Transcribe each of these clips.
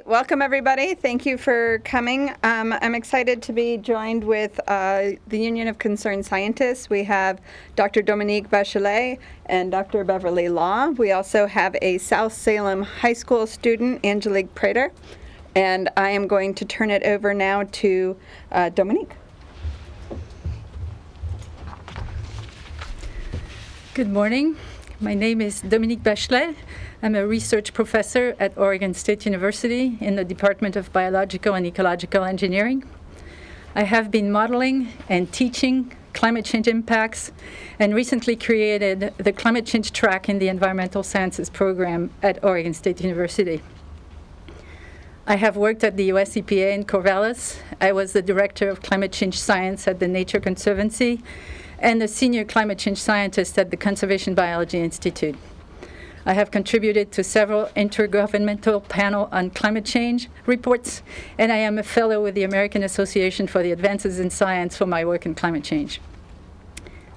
Welcome, everybody. Thank you for coming. I'm excited to be joined with the Union of Concerned Scientists. We have Dr. Dominique Bachelet and Dr. Beverly Law. We also have a South Salem High School student, Angelique Prater. And I am going to turn it over now to Dominique. Good morning. My name is Dominique Bachelet. I'm a research professor at Oregon State University in the Department of Biological and Ecological Engineering. I have been modeling and teaching climate change impacts and recently created the climate change track in the Environmental Sciences program at Oregon State University. I have worked at the US EPA in Corvallis. I was the director of climate change science at the Nature Conservancy and a senior climate change scientist at the Conservation Biology Institute. I have contributed to several intergovernmental panel on climate change reports, and I am a fellow with the American Association for the Advances in Science for my work in climate change.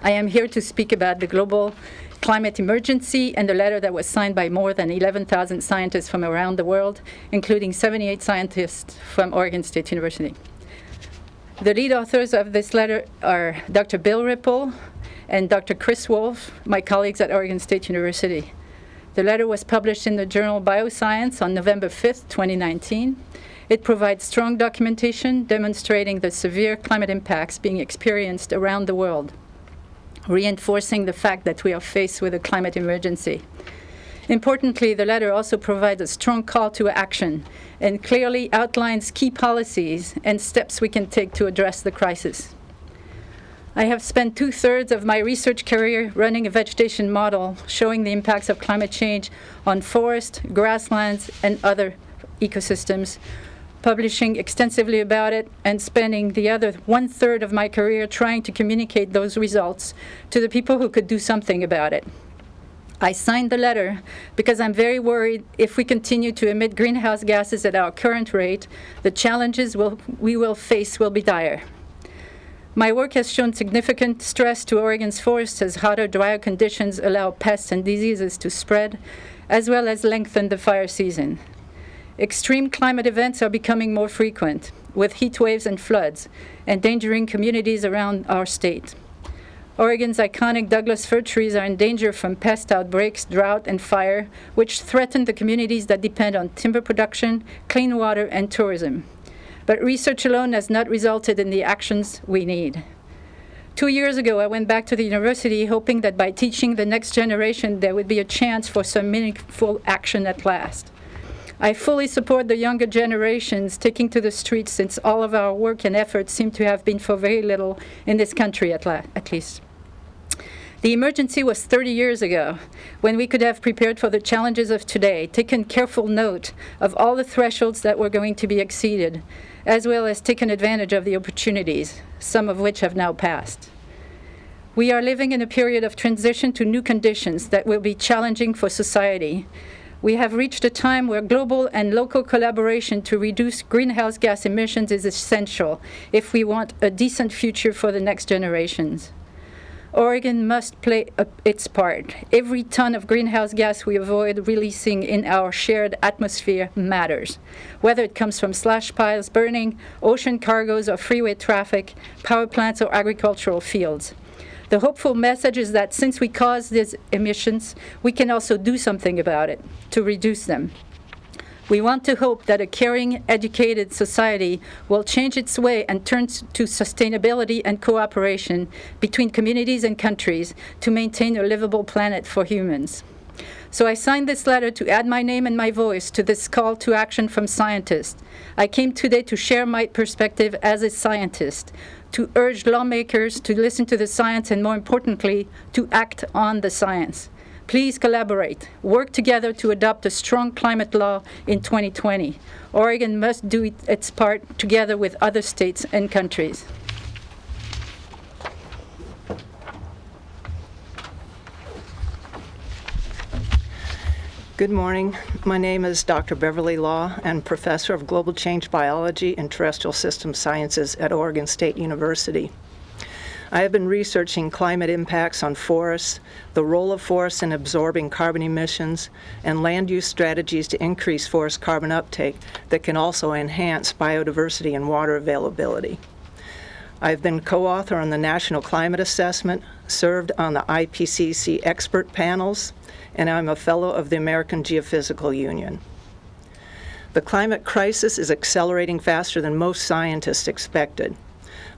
I am here to speak about the global climate emergency and the letter that was signed by more than 11,000 scientists from around the world, including 78 scientists from Oregon State University. The lead authors of this letter are Dr. Bill Ripple and Dr. Chris Wolf, my colleagues at Oregon State University. The letter was published in the journal Bioscience on November 5th, 2019. It provides strong documentation demonstrating the severe climate impacts being experienced around the world, reinforcing the fact that we are faced with a climate emergency. Importantly, the letter also provides a strong call to action and clearly outlines key policies and steps we can take to address the crisis. I have spent 2/3 of my research career running a vegetation model showing the impacts of climate change on forest, grasslands, and other ecosystems, publishing extensively about it and spending the other 1/3 of my career trying to communicate those results to the people who could do something about it. I signed the letter because I'm very worried if we continue to emit greenhouse gases at our current rate, the challenges we will face will be dire. My work has shown significant stress to Oregon's forests as hotter, drier conditions allow pests and diseases to spread, as well as lengthen the fire season. Extreme climate events are becoming more frequent, with heat waves and floods, endangering communities around our state. Oregon's iconic Douglas fir trees are in danger from pest outbreaks, drought, and fire, which threaten the communities that depend on timber production, clean water, and tourism. But research alone has not resulted in the actions we need. 2 years ago, I went back to the university hoping that by teaching the next generation, there would be a chance for some meaningful action at last. I fully support the younger generations taking to the streets since all of our work and efforts seem to have been for very little in this country at least. The emergency was 30 years ago, when we could have prepared for the challenges of today, taken careful note of all the thresholds that were going to be exceeded, as well as taken advantage of the opportunities, some of which have now passed. We are living in a period of transition to new conditions that will be challenging for society. We have reached a time where global and local collaboration to reduce greenhouse gas emissions is essential if we want a decent future for the next generations. Oregon must play its part. Every ton of greenhouse gas we avoid releasing in our shared atmosphere matters, whether it comes from slash piles burning, ocean cargoes or freeway traffic, power plants or agricultural fields. The hopeful message is that since we cause these emissions, we can also do something about it to reduce them. We want to hope that a caring, educated society will change its way and turn to sustainability and cooperation between communities and countries to maintain a livable planet for humans. So I signed this letter to add my name and my voice to this call to action from scientists. I came today to share my perspective as a scientist, to urge lawmakers to listen to the science and, more importantly, to act on the science. Please collaborate. Work together to adopt a strong climate law in 2020. Oregon must do its part together with other states and countries. Good morning. My name is Dr. Beverly Law. I'm Professor of Global Change Biology and Terrestrial Systems Sciences at Oregon State University. I have been researching climate impacts on forests, the role of forests in absorbing carbon emissions, and land use strategies to increase forest carbon uptake that can also enhance biodiversity and water availability. I've been co-author on the National Climate Assessment, served on the IPCC expert panels, and I'm a fellow of the American Geophysical Union. The climate crisis is accelerating faster than most scientists expected.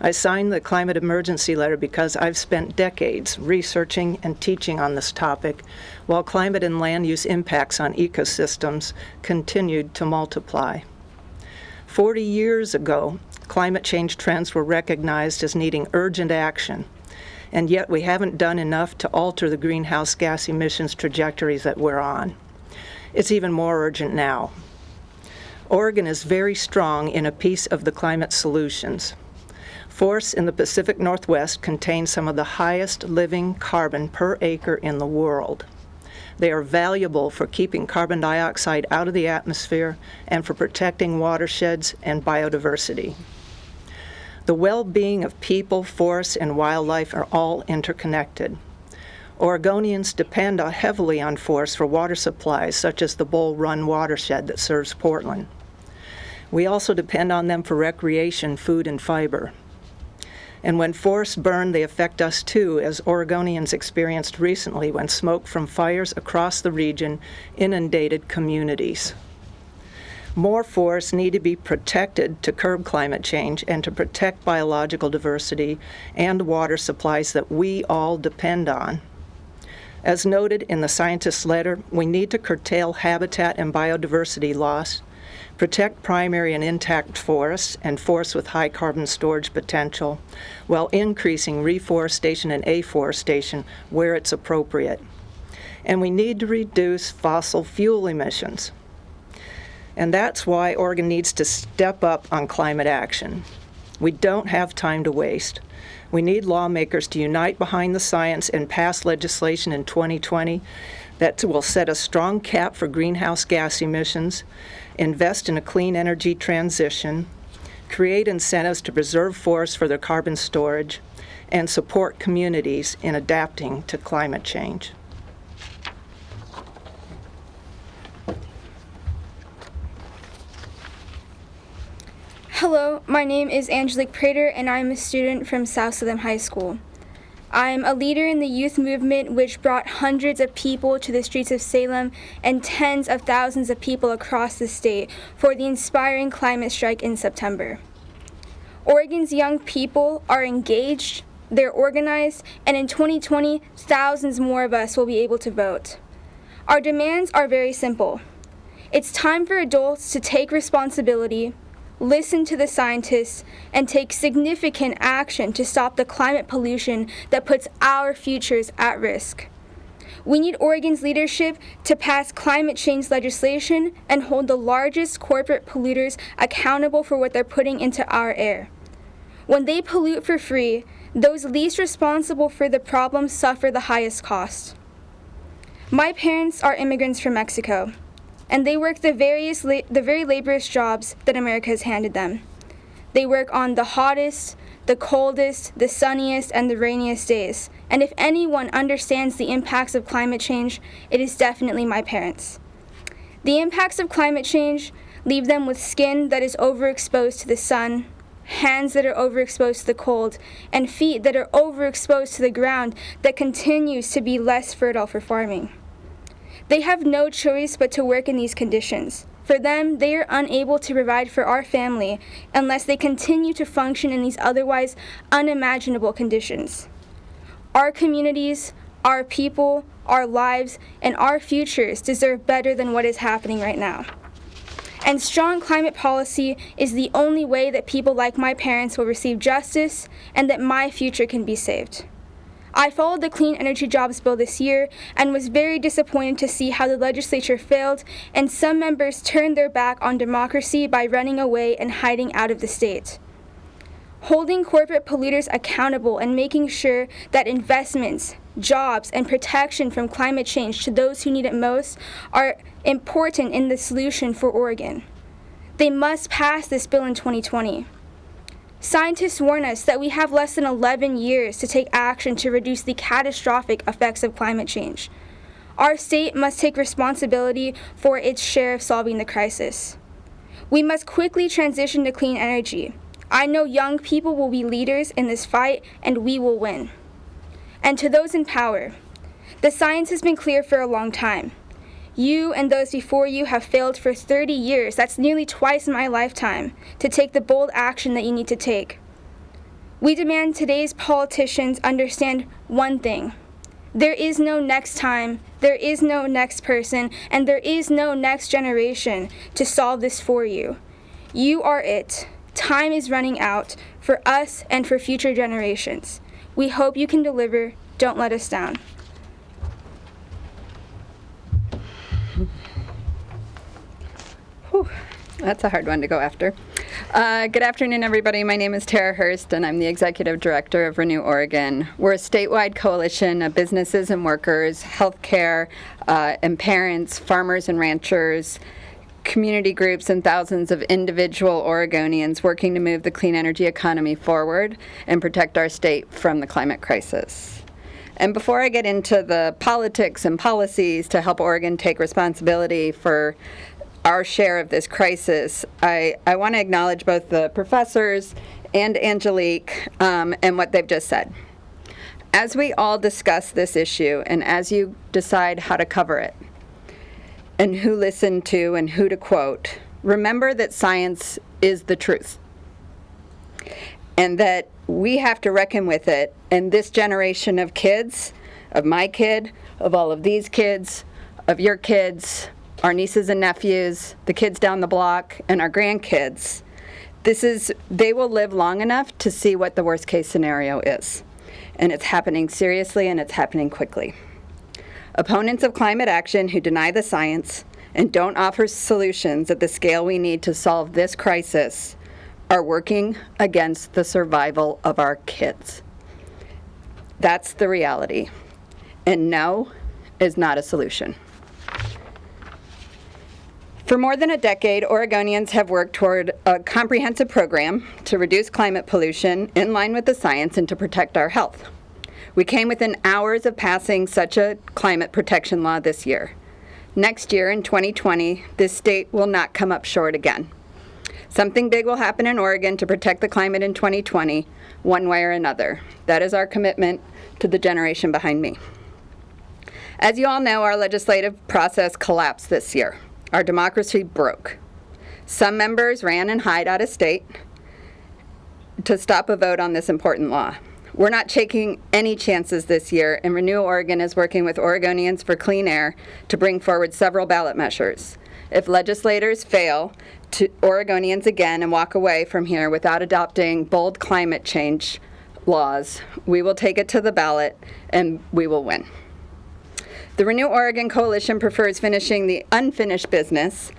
I signed the climate emergency letter because I've spent decades researching and teaching on this topic, while climate and land use impacts on ecosystems continued to multiply. 40 years ago, climate change trends were recognized as needing urgent action, and yet we haven't done enough to alter the greenhouse gas emissions trajectories that we're on. It's even more urgent now. Oregon is very strong in a piece of the climate solutions. Forests in the Pacific Northwest contain some of the highest living carbon per acre in the world. They are valuable for keeping carbon dioxide out of the atmosphere and for protecting watersheds and biodiversity. The well-being of people, forests, and wildlife are all interconnected. Oregonians depend heavily on forests for water supplies, such as the Bull Run watershed that serves Portland. We also depend on them for recreation, food, and fiber. And when forests burn, they affect us too, as Oregonians experienced recently when smoke from fires across the region inundated communities. More forests need to be protected to curb climate change and to protect biological diversity and water supplies that we all depend on. As noted in the scientist's letter, we need to curtail habitat and biodiversity loss, protect primary and intact forests and forests with high carbon storage potential, while increasing reforestation and afforestation where it's appropriate. And we need to reduce fossil fuel emissions. And that's why Oregon needs to step up on climate action. We don't have time to waste. We need lawmakers to unite behind the science and pass legislation in 2020 that will set a strong cap for greenhouse gas emissions, invest in a clean energy transition, create incentives to preserve forests for their carbon storage, and support communities in adapting to climate change. Hello, my name is Angelique Prater, and I'm a student from South Salem High School. I'm a leader in the youth movement, which brought hundreds of people to the streets of Salem and tens of thousands of people across the state for the inspiring climate strike in September. Oregon's young people are engaged, they're organized, and in 2020, thousands more of us will be able to vote. Our demands are very simple. It's time for adults to take responsibility, listen to the scientists, and take significant action to stop the climate pollution that puts our futures at risk. We need Oregon's leadership to pass climate change legislation and hold the largest corporate polluters accountable for what they're putting into our air. When they pollute for free, those least responsible for the problem suffer the highest cost. My parents are immigrants from Mexico, and they work the very laborious jobs that America has handed them. They work on the hottest, the coldest, the sunniest, and the rainiest days. And if anyone understands the impacts of climate change, it is definitely my parents. The impacts of climate change leave them with skin that is overexposed to the sun, hands that are overexposed to the cold, and feet that are overexposed to the ground that continues to be less fertile for farming. They have no choice but to work in these conditions. For them, they are unable to provide for our family unless they continue to function in these otherwise unimaginable conditions. Our communities, our people, our lives, and our futures deserve better than what is happening right now. And strong climate policy is the only way that people like my parents will receive justice and that my future can be saved. I followed the Clean Energy Jobs Bill this year and was very disappointed to see how the legislature failed and some members turned their back on democracy by running away and hiding out of the state. Holding corporate polluters accountable and making sure that investments, jobs, and protection from climate change to those who need it most are important in the solution for Oregon. They must pass this bill in 2020. Scientists warn us that we have less than 11 years to take action to reduce the catastrophic effects of climate change. Our state must take responsibility for its share of solving the crisis. We must quickly transition to clean energy. I know young people will be leaders in this fight, and we will win. And to those in power, the science has been clear for a long time. You and those before you have failed for 30 years, that's nearly twice my lifetime, to take the bold action that you need to take. We demand today's politicians understand one thing. There is no next time, there is no next person, and there is no next generation to solve this for you. You are it. Time is running out for us and for future generations. We hope you can deliver. Don't let us down. Whew, that's a hard one to go after. Good afternoon, everybody. My name is Tara Hurst, and I'm the Executive Director of Renew Oregon. We're a statewide coalition of businesses and workers, healthcare, and parents, farmers and ranchers, community groups, and thousands of individual Oregonians working to move the clean energy economy forward and protect our state from the climate crisis. And before I get into the politics and policies to help Oregon take responsibility for our share of this crisis, I want to acknowledge both the professors and Angelique and what they've just said. As we all discuss this issue and as you decide how to cover it and who listen to and who to quote, remember that science is the truth and that we have to reckon with it. And this generation of kids, of my kid, of all of these kids, of your kids, our nieces and nephews, the kids down the block, and our grandkids, they will live long enough to see what the worst case scenario is. And it's happening seriously and it's happening quickly. Opponents of climate action who deny the science and don't offer solutions at the scale we need to solve this crisis are working against the survival of our kids. That's the reality. And no is not a solution. For more than a decade, Oregonians have worked toward a comprehensive program to reduce climate pollution in line with the science and to protect our health. We came within hours of passing such a climate protection law this year. Next year, in 2020, this state will not come up short again. Something big will happen in Oregon to protect the climate in 2020, one way or another. That is our commitment to the generation behind me. As you all know, our legislative process collapsed this year. Our democracy broke. Some members ran and hid out of state to stop a vote on this important law. We're not taking any chances this year, and Renew Oregon is working with Oregonians for Clean Air to bring forward several ballot measures. If legislators fail to Oregonians again and walk away from here without adopting bold climate change laws, we will take it to the ballot and we will win. The Renew Oregon Coalition prefers finishing the unfinished business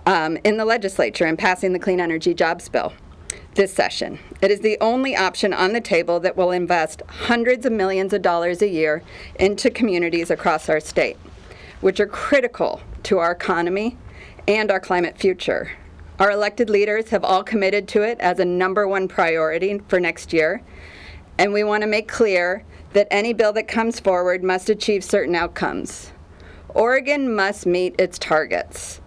in the legislature and passing the Clean Energy Jobs Bill this session. It is the only option on the table that will invest hundreds of millions of dollars a year into communities across our state, which are critical to our economy and our climate future. Our elected leaders have all committed to it as a #1 priority for next year, and we want to make clear that any bill that comes forward must achieve certain outcomes. Oregon must meet its targets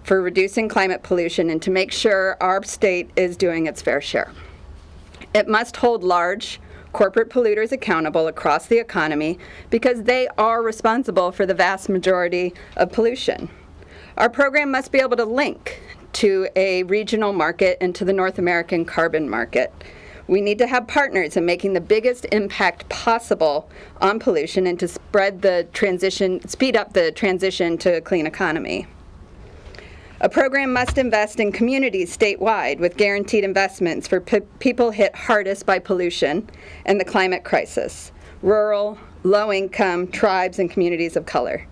for reducing climate pollution and to make sure our state is doing its fair share. It must hold large corporate polluters accountable across the economy because they are responsible for the vast majority of pollution. Our program must be able to link to a regional market and to the North American carbon market. We need to have partners in making the biggest impact possible on pollution and to speed up the transition to a clean economy. A program must invest in communities statewide with guaranteed investments for people hit hardest by pollution and the climate crisis, rural, low-income tribes and communities of color.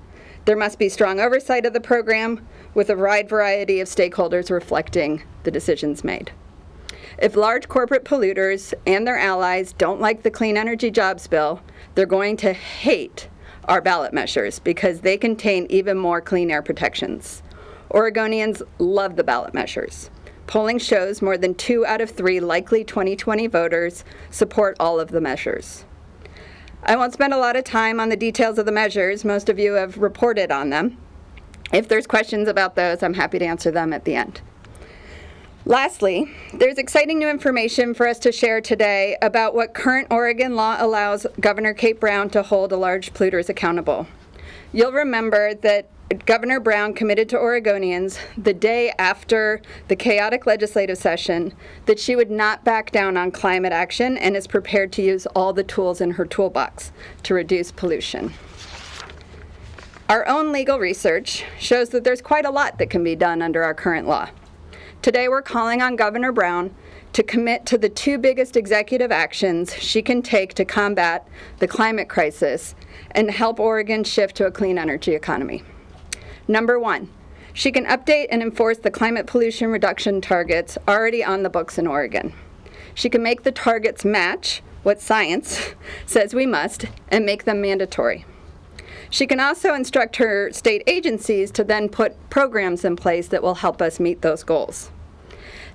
There must be strong oversight of the program with a wide variety of stakeholders reflecting the decisions made. If large corporate polluters and their allies don't like the Clean Energy Jobs Bill, they're going to hate our ballot measures because they contain even more clean air protections. Oregonians love the ballot measures. Polling shows more than 2 out of 3 likely 2020 voters support all of the measures. I won't spend a lot of time on the details of the measures. Most of you have reported on them. If there's questions about those, I'm happy to answer them at the end. Lastly, there's exciting new information for us to share today about what current Oregon law allows Governor Kate Brown to hold large polluters accountable. You'll remember that Governor Brown committed to Oregonians the day after the chaotic legislative session that she would not back down on climate action and is prepared to use all the tools in her toolbox to reduce pollution. Our own legal research shows that there's quite a lot that can be done under our current law. Today we're calling on Governor Brown to commit to the 2 biggest executive actions she can take to combat the climate crisis and help Oregon shift to a clean energy economy. Number 1, she can update and enforce the climate pollution reduction targets already on the books in Oregon. She can make the targets match what science says we must and make them mandatory. She can also instruct her state agencies to then put programs in place that will help us meet those goals.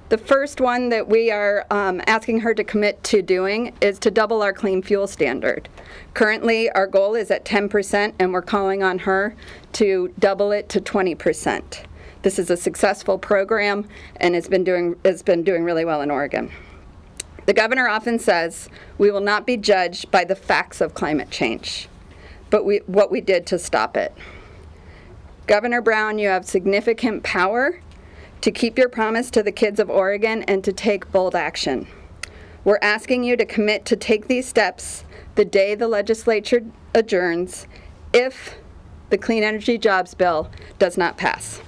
The first one that we are asking her to commit to doing is to double our clean fuel standard. Currently, our goal is at 10%, and we're calling on her to double it to 20%. This is a successful program, and it's been doing really well in Oregon. The governor often says we will not be judged by the facts of climate change, but what we did to stop it. Governor Brown, you have significant power to keep your promise to the kids of Oregon and to take bold action. We're asking you to commit to take these steps the day the legislature adjourns if the Clean Energy Jobs Bill does not pass.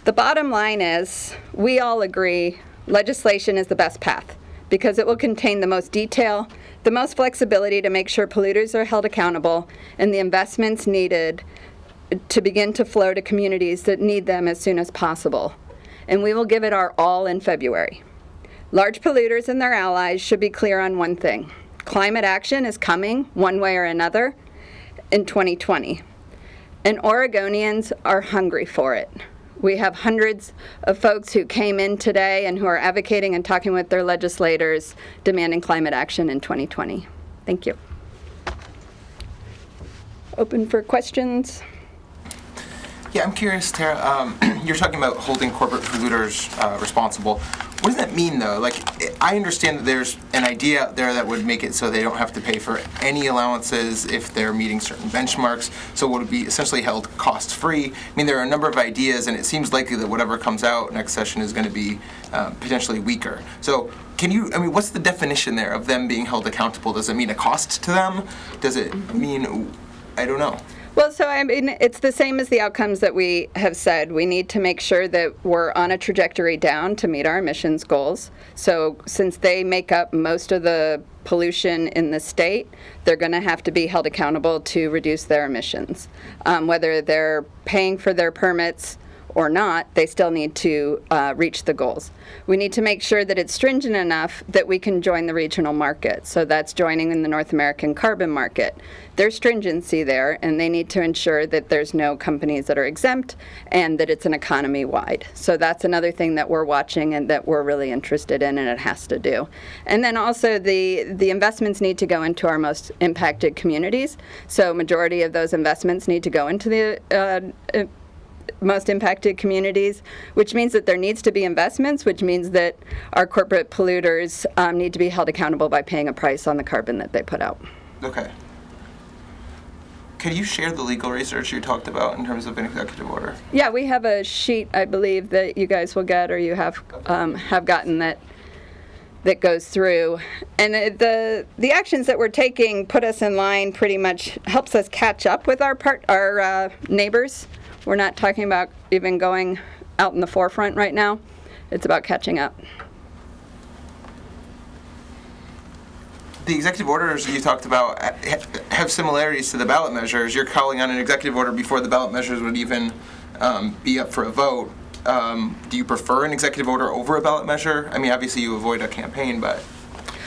The bottom line is, we all agree legislation is the best path because it will contain the most detail, the most flexibility to make sure polluters are held accountable, and the investments needed to begin to flow to communities that need them as soon as possible. And we will give it our all in February. Large polluters and their allies should be clear on one thing. Climate action is coming, one way or another, in 2020. And Oregonians are hungry for it. We have hundreds of folks who came in today and who are advocating and talking with their legislators demanding climate action in 2020. Thank you. Open for questions. Yeah, I'm curious, Tara. You're talking about holding corporate polluters responsible. What does that mean, though? Like, I understand that there's an idea out there that would make it so they don't have to pay for any allowances if they're meeting certain benchmarks, so it would be essentially held cost-free. I mean, there are a number of ideas, and it seems likely that whatever comes out next session is going to be potentially weaker. So what's the definition there of them being held accountable? Does it mean a cost to them? Does it mean, I don't know. Well, so I mean, it's the same as the outcomes that we have said. We need to make sure that we're on a trajectory down to meet our emissions goals. So since they make up most of the pollution in the state, they're going to have to be held accountable to reduce their emissions. Whether they're paying for their permits or not, they still need to reach the goals. We need to make sure that it's stringent enough that we can join the regional market. So that's joining in the North American carbon market. There's stringency there, and they need to ensure that there's no companies that are exempt and that it's an economy-wide. So that's another thing that we're watching and that we're really interested in, and it has to do. And then also the investments need to go into our most impacted communities. So majority of those investments need to go into the most impacted communities, which means that there needs to be investments, which means that our corporate polluters need to be held accountable by paying a price on the carbon that they put out. Okay. Could you share the legal research you talked about in terms of an executive order? Yeah, we have a sheet, I believe, that you guys will get or you have gotten that goes through. And the actions that we're taking put us in line, pretty much helps us catch up with our neighbors. We're not talking about even going out in the forefront right now. It's about catching up. The executive orders you talked about have similarities to the ballot measures. You're calling on an executive order before the ballot measures would even be up for a vote. Do you prefer an executive order over a ballot measure? I mean, obviously you avoid a campaign, but...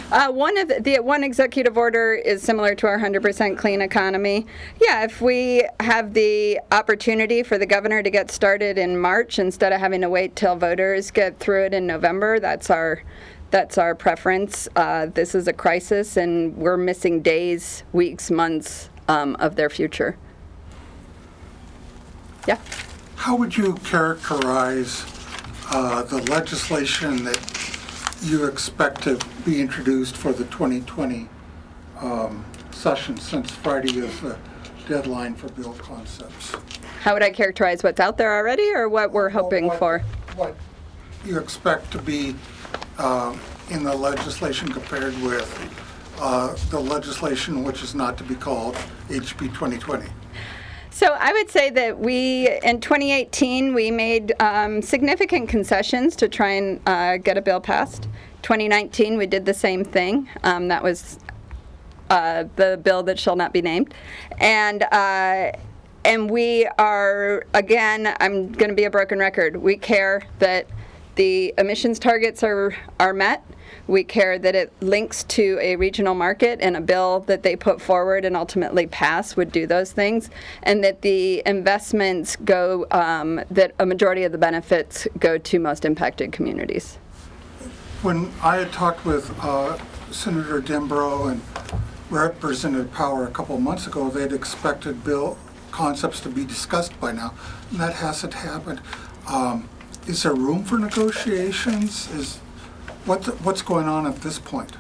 One executive order is similar to our 100% clean economy. Yeah, if we have the opportunity for the governor to get started in March instead of having to wait till voters get through it in November, that's our preference. This is a crisis, and we're missing days, weeks, months of their future. Yeah. How would you characterize the legislation that you expect to be introduced for the 2020 session, since Friday is the deadline for bill concepts? How would I characterize what's out there already, or what we're hoping for? What you expect to be in the legislation compared with the legislation which is not to be called HB 2020? So I would say that in 2018, we made significant concessions to try and get a bill passed. 2019, we did the same thing. That was the bill that shall not be named. And we are, again, I'm going to be a broken record. We care that the emissions targets are met. We care that it links to a regional market, and a bill that they put forward and ultimately pass would do those things, and that the investments go, that a majority of the benefits go to most impacted communities. When I had talked with Senator Dembro and Representative Power a couple of months ago, they'd expected bill concepts to be discussed by now, and that hasn't happened. Is there room for negotiations? What's going on at this point?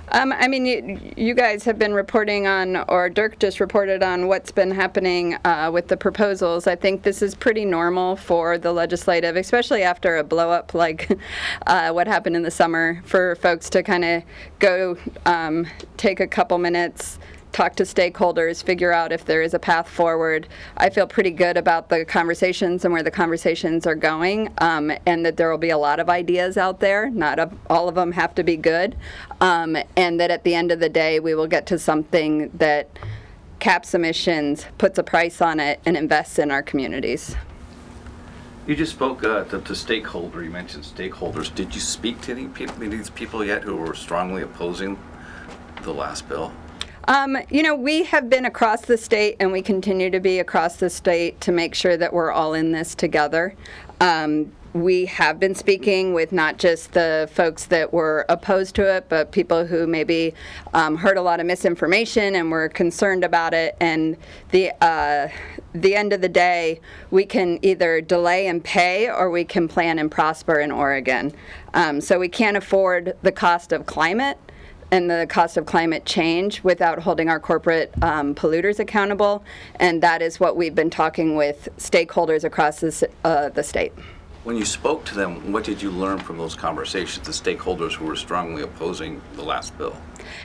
I mean, you guys have been reporting on, or Dirk just reported on what's been happening with the proposals. I think this is pretty normal for the legislative, especially after a blow up like what happened in the summer, for folks to kind of go take a couple minutes, talk to stakeholders, figure out if there is a path forward. I feel pretty good about the conversations and where the conversations are going, and that there will be a lot of ideas out there. Not all of them have to be good, and that at the end of the day, we will get to something that caps emissions, puts a price on it, and invests in our communities. You just spoke to stakeholder. You mentioned stakeholders. Did you speak to any of these people yet who were strongly opposing the last bill? We have been across the state, and we continue to be across the state to make sure that we're all in this together. We have been speaking with not just the folks that were opposed to it, but people who maybe heard a lot of misinformation and were concerned about it. And the end of the day, we can either delay and pay, or we can plan and prosper in Oregon. So we can't afford the cost of climate and the cost of climate change without holding our corporate polluters accountable, and that is what we've been talking with stakeholders across the state. When you spoke to them, what did you learn from those conversations, the stakeholders who were strongly opposing the last bill?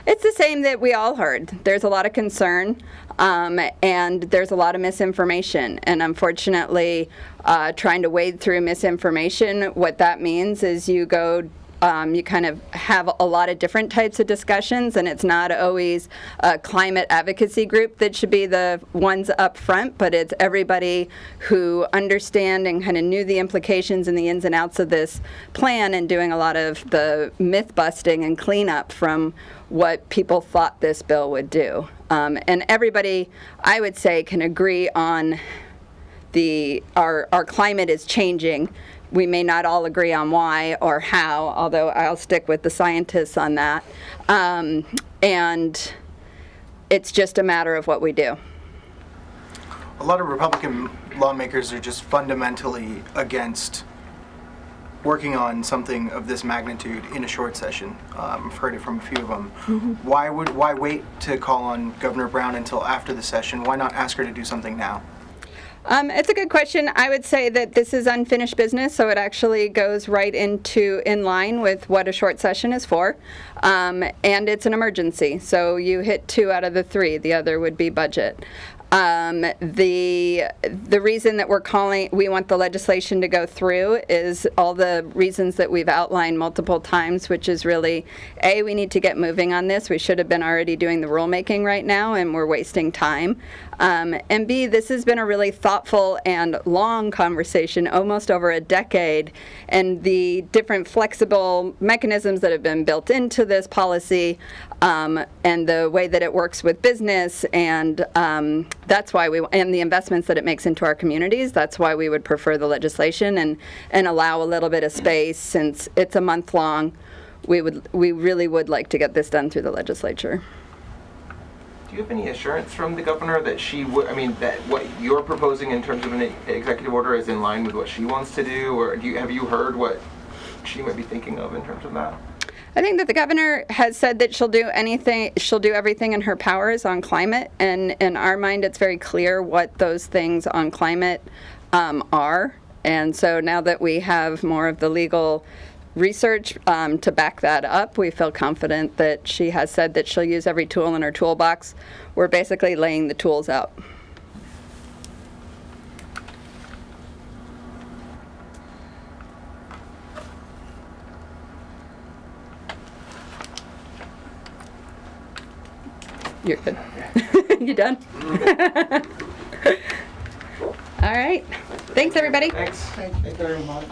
It's the same that we all heard. There's a lot of concern, and there's a lot of misinformation. And unfortunately, trying to wade through misinformation, what that means is you kind of have a lot of different types of discussions, and it's not always a climate advocacy group that should be the ones up front, but it's everybody who understand and kind of knew the implications and the ins and outs of this plan, and doing a lot of the myth busting and cleanup from what people thought this bill would do. And everybody, I would say, can agree on our climate is changing. We may not all agree on why or how, although I'll stick with the scientists on that. And it's just a matter of what we do. A lot of Republican lawmakers are just fundamentally against working on something of this magnitude in a short session. I've heard it from a few of them. Mm-hmm. Why wait to call on Governor Brown until after the session? Why not ask her to do something now? It's a good question. I would say that this is unfinished business, so it actually goes right in line with what a short session is for. And it's an emergency, so you hit 2 out of the 3. The other would be budget. The reason that we want the legislation to go through is all the reasons that we've outlined multiple times, which is really, A, we need to get moving on this. We should have been already doing the rulemaking right now, and we're wasting time. And B, this has been a really thoughtful and long conversation, almost over a decade, and the different flexible mechanisms that have been built into this policy, and the way that it works with business, and that's why and the investments that it makes into our communities, that's why we would prefer the legislation and allow a little bit of space. Since it's a month long, we really would like to get this done through the legislature. Do you have any assurance from the governor that she would, that what you're proposing in terms of an executive order is in line with what she wants to do, or have you heard what she might be thinking of in terms of that? I think that the governor has said that she'll do everything in her powers on climate, and in our mind, it's very clear what those things on climate are. And so now that we have more of the legal research to back that up, we feel confident that she has said that she'll use every tool in her toolbox. We're basically laying the tools out. You're good. You done? All right. Thanks, everybody. Thanks. Thank you very much.